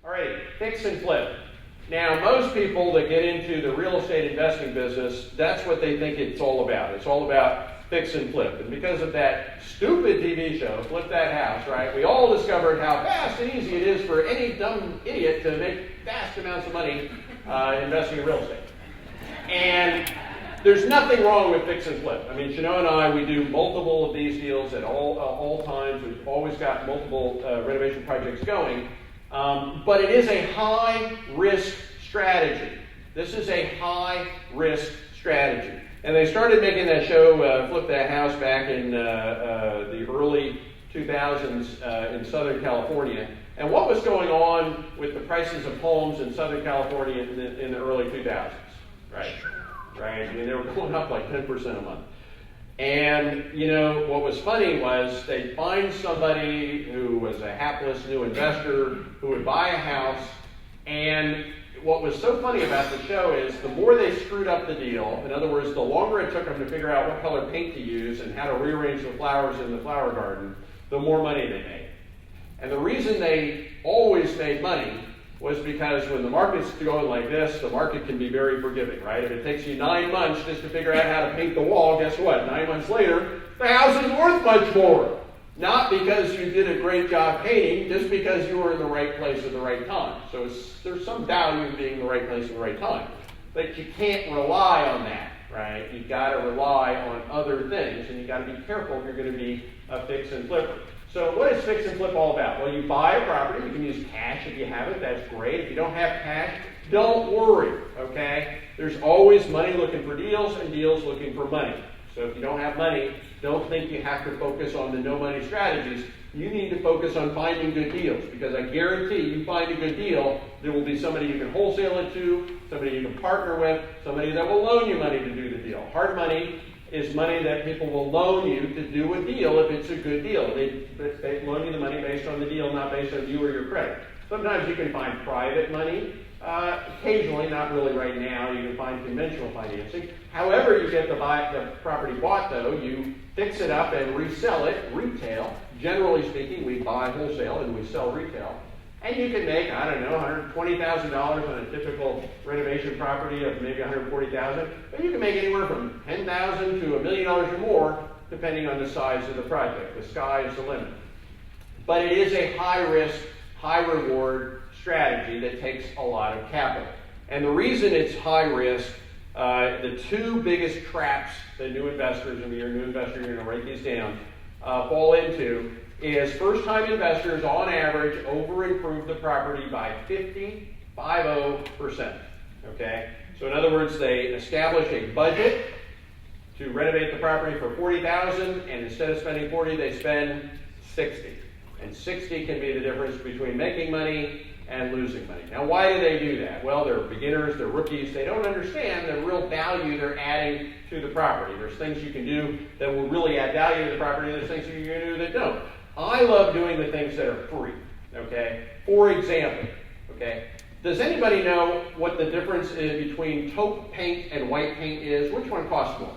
All right, fix and flip. Now, most people that get into the real estate investing business, that's what they think it's all about. It's all about fix and flip. And because of that stupid TV show, Flip That House, right, we all discovered how fast and easy it is for any dumb idiot to make vast amounts of money investing in real estate. And there's nothing wrong with fix and flip. I mean, Chanel and I, we do multiple of these deals at all times. We've always got multiple renovation projects going. But it is a high-risk strategy. This is a high-risk strategy. And they started making that show, Flip That House, back in the early 2000s in Southern California. And what was going on with the prices of homes in Southern California in the early 2000s? Right? I mean, they were going up like 10% a month. And, you know, what was funny was they'd find somebody who was a hapless new investor who would buy a house, and what was so funny about the show is the more they screwed up the deal, in other words, the longer it took them to figure out what color paint to use and how to rearrange the flowers in the flower garden, the more money they made. And the reason they always made money was because when the market's going like this, the market can be very forgiving, right? If it takes you 9 months just to figure out how to paint the wall, guess what? 9 months later, the house is worth much more. Not because you did a great job painting, just because you were in the right place at the right time. So there's some value in being in the right place at the right time. But you can't rely on that, right? You've got to rely on other things, and you've got to be careful if you're going to be a fix and flipper. So what is fix and flip all about? Well, you buy a property. You can use cash if you have it. That's great. If you don't have cash, don't worry, okay? There's always money looking for deals and deals looking for money. So if you don't have money, don't think you have to focus on the no-money strategies. You need to focus on finding good deals, because I guarantee you find a good deal, there will be somebody you can wholesale it to, somebody you can partner with, somebody that will loan you money to do the deal. Hard money is money that people will loan you to do a deal if it's a good deal. They loan you the money based on the deal, not based on you or your credit. Sometimes you can find private money. Occasionally, not really right now, you can find conventional financing. However you get the property bought, though, you fix it up and resell it retail. Generally speaking, we buy wholesale and we sell retail. And you can make, I don't know, $120,000 on a typical renovation property of maybe $140,000. But you can make anywhere from $10,000 to $1 million or more, depending on the size of the project. The sky is the limit. But it is a high-risk, high-reward strategy that takes a lot of capital. And the reason it's high-risk, the two biggest traps that new investors, and you're a new investor, you're going to write these down, fall into is first-time investors, on average, over-improve the property by 50%. Okay? So in other words, they establish a budget to renovate the property for $40,000, and instead of spending $40,000, they spend $60,000. And $60,000 can be the difference between making money and losing money. Now, why do they do that? Well, they're beginners, they're rookies, they don't understand the real value they're adding to the property. There's things you can do that will really add value to the property, and there's things you can do that don't. I love doing the things that are free, okay? For example, okay, does anybody know what the difference is between taupe paint and white paint is? Which one costs more?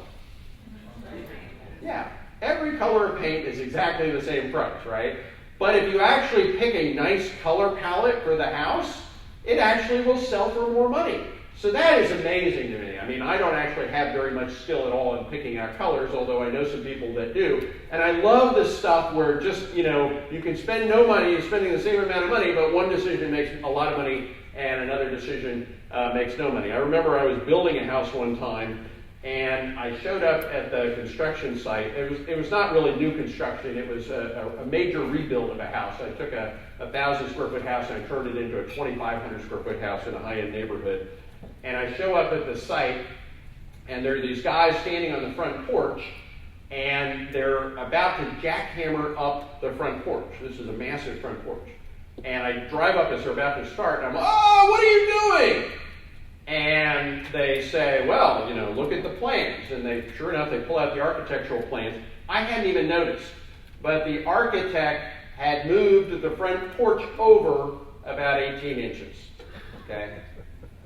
Yeah, every color of paint is exactly the same price, right? But if you actually pick a nice color palette for the house, it actually will sell for more money. So that is amazing to me. I mean, I don't actually have very much skill at all in picking out colors, although I know some people that do. And I love this stuff where just, you know, you can spend no money, you're spending the same amount of money, but one decision makes a lot of money and another decision makes no money. I remember I was building a house one time, and I showed up at the construction site. It was not really new construction. It was a major rebuild of a house. I took a 1,000 square foot house and I turned it into a 2,500 square foot house in a high-end neighborhood. And I show up at the site, and there are these guys standing on the front porch, and they're about to jackhammer up the front porch. This is a massive front porch. And I drive up as they're about to start, and I'm like, oh, what are you doing? And they say, well, you know, look at the plans. And sure enough, they pull out the architectural plans. I hadn't even noticed, but the architect had moved the front porch over about 18 inches. Okay?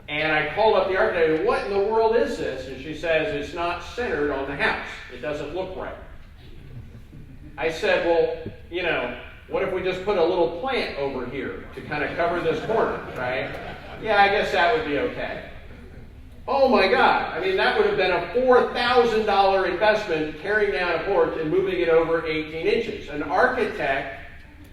And I called up the architect, what in the world is this? And she says, it's not centered on the house. It doesn't look right. I said, well, you know, what if we just put a little plant over here to kind of cover this corner, right? Yeah, I guess that would be okay. Oh my God, I mean, that would have been a $4,000 investment tearing down a porch and moving it over 18 inches. An architect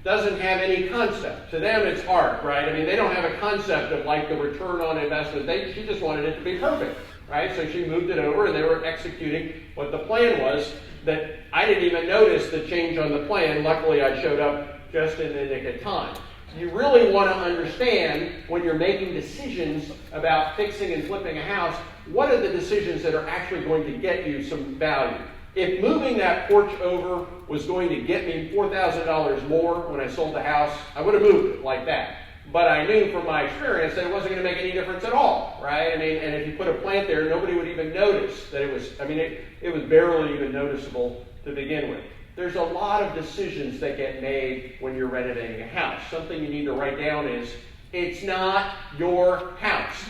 doesn't have any concept. To them, it's art, right? I mean, they don't have a concept of like the return on investment. She just wanted it to be perfect, right? So she moved it over and they were executing what the plan was that I didn't even notice the change on the plan. Luckily, I showed up just in the nick of time. You really want to understand when you're making decisions about fixing and flipping a house, what are the decisions that are actually going to get you some value? If moving that porch over was going to get me $4,000 more when I sold the house, I would have moved it like that. But I knew from my experience that it wasn't going to make any difference at all, right? I mean, and if you put a plant there, nobody would even notice that it was, I mean, it was barely even noticeable to begin with. There's a lot of decisions that get made when you're renovating a house. Something you need to write down is, it's not your house,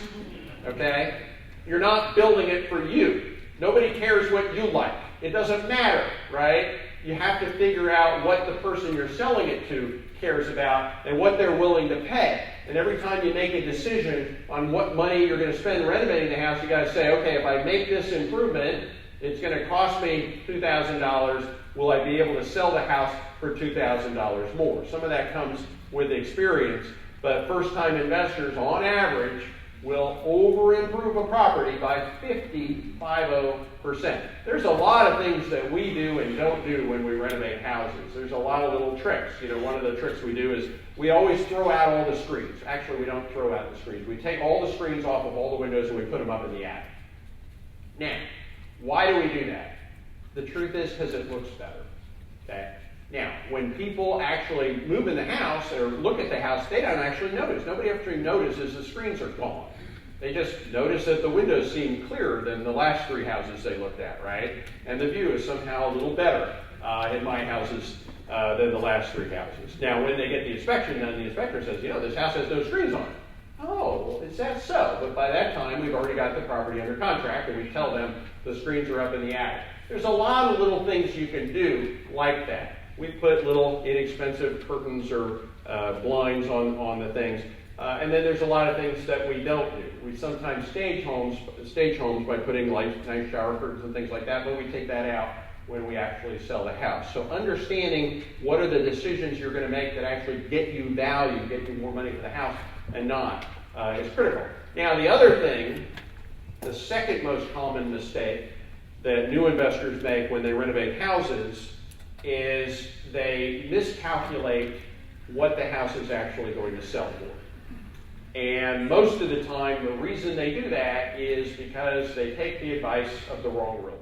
okay? You're not building it for you. Nobody cares what you like. It doesn't matter, right? You have to figure out what the person you're selling it to cares about and what they're willing to pay. And every time you make a decision on what money you're going to spend renovating the house, you got to say, okay, if I make this improvement, it's going to cost me $2,000. Will I be able to sell the house for $2,000 more? Some of that comes with experience, but first-time investors, on average, will over-improve a property by 50%. There's a lot of things that we do and don't do when we renovate houses. There's a lot of little tricks. You know, one of the tricks we do is we always throw out all the screens. Actually, we don't throw out the screens. We take all the screens off of all the windows and we put them up in the attic. Now, why do we do that? The truth is because it looks better. Okay? Now, when people actually move in the house or look at the house, they don't actually notice. Nobody actually notices the screens are gone. They just notice that the windows seem clearer than the last three houses they looked at, right? And the view is somehow a little better in my houses than the last three houses. Now, when they get the inspection done, the inspector says, you know, this house has no screens on it. Oh, well, is that so? But by that time, we've already got the property under contract, and we tell them the screens are up in the attic. There's a lot of little things you can do like that. We put little inexpensive curtains or blinds on the things. And then there's a lot of things that we don't do. We sometimes stage homes by putting nice shower curtains and things like that, but we take that out when we actually sell the house. So understanding what are the decisions you're going to make that actually get you value, get you more money for the house and not, is critical. Now the other thing, the second most common mistake that new investors make when they renovate houses is they miscalculate what the house is actually going to sell for. And most of the time, the reason they do that is because they take the advice of the wrong realtor.